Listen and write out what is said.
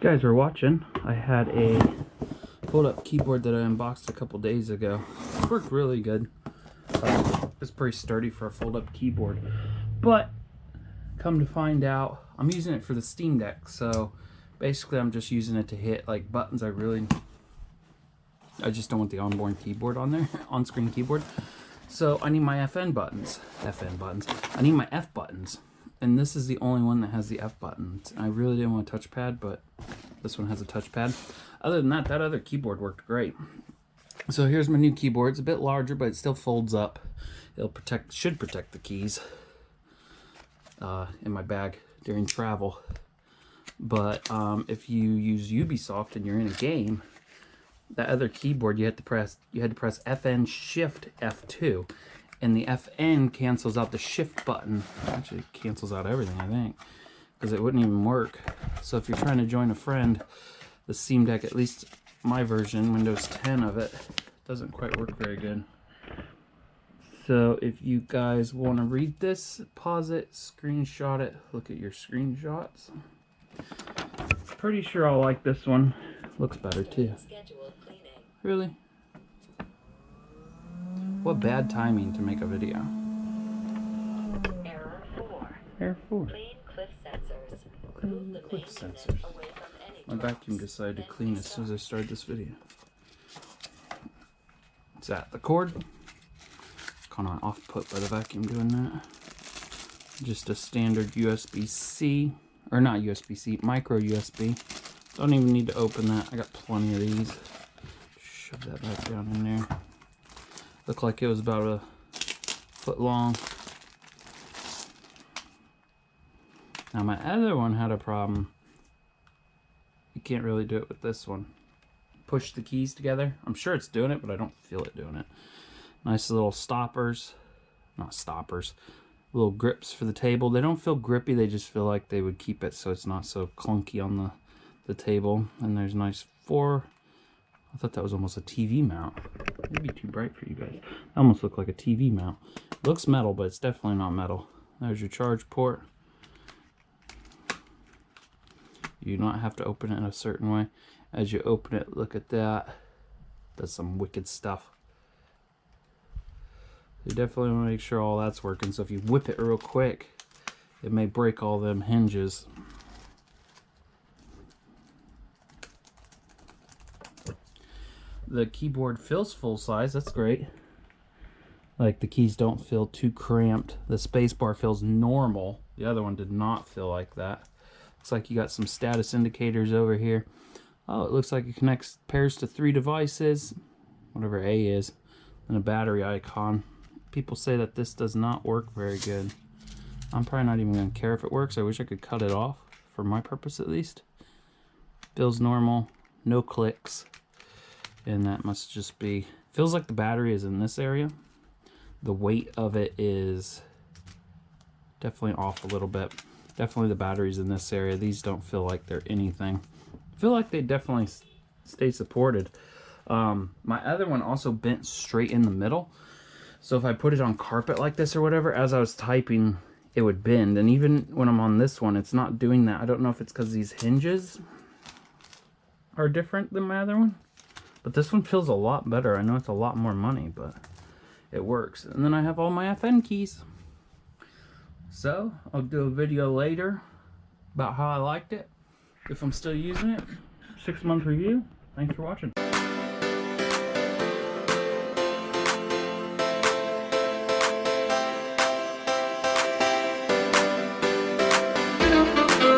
guys were watching, I had a fold-up keyboard that I unboxed a couple days ago. It worked really good. It's pretty sturdy for a fold-up keyboard. But, come to find out, I'm using it for the Steam Deck. So, basically I'm just using it to hit like buttons I just don't want the onboard keyboard on there, on-screen keyboard. So, I need my FN buttons. I need my F buttons. And this is the only one that has the F buttons. I really didn't want a touchpad, but this one has a touchpad. Other than that, that other keyboard worked great. So here's my new keyboard. It's a bit larger, but it still folds up. Should protect the keys in my bag during travel. But if you use Ubisoft and you're in a game, that other keyboard you had to press FN Shift F2. And the FN cancels out the shift button. Actually, it cancels out everything, I think, because it wouldn't even work. So if you're trying to join a friend, the Steam Deck, at least my version, Windows 10 of it, doesn't quite work very good. So if you guys want to read this, pause it, screenshot it, look at your screenshots. Pretty sure I'll like this one. Looks better too. Really? What bad timing to make a video. Error 4. Error 4. Clean cliff sensors. Clean the cliff sensors. My vacuum decided to clean as soon as I started this video. What's that? The cord? It's kind of off-put by the vacuum doing that. Just a standard USB-C. Or not USB-C, micro USB. Don't even need to open that. I got plenty of these. Shove that back down in there. Looked like it was about a foot long. Now my other one had a problem. You can't really do it with this one. Push the keys together. I'm sure it's doing it, but I don't feel it doing it. Nice little stoppers. Not stoppers. Little grips for the table. They don't feel grippy. They just feel like they would keep it so it's not so clunky on the table. And there's nice I thought that was almost a TV mount. Maybe too bright for you guys. It almost looked like a TV mount. It looks metal, but it's definitely not metal. There's your charge port. You do not have to open it in a certain way. As you open it, look at that. Does some wicked stuff. You definitely want to make sure all that's working. So if you whip it real quick, it may break all them hinges. The keyboard feels full size. That's great. Like the keys don't feel too cramped. The spacebar feels normal. The other one did not feel like that. Looks like you got some status indicators over here. Oh, it looks like it pairs to 3 devices, whatever A is, and a battery icon. People say that this does not work very good. I'm probably not even going to care if it works. I wish I could cut it off, for my purpose at least. Feels normal, no clicks. And that must just be, feels like the battery is in this area. The weight of it is definitely off a little bit. Definitely the battery's in this area. These don't feel like they're anything. I feel like they definitely stay supported. My other one also bent straight in the middle. So if I put it on carpet like this or whatever, as I was typing, it would bend. And even when I'm on this one, it's not doing that. I don't know if it's because these hinges are different than my other one. But this one feels a lot better. I know it's a lot more money, but it works. And then I have all my FN keys. So, I'll do a video later about how I liked it. If I'm still using it. 6-month review. Thanks for watching.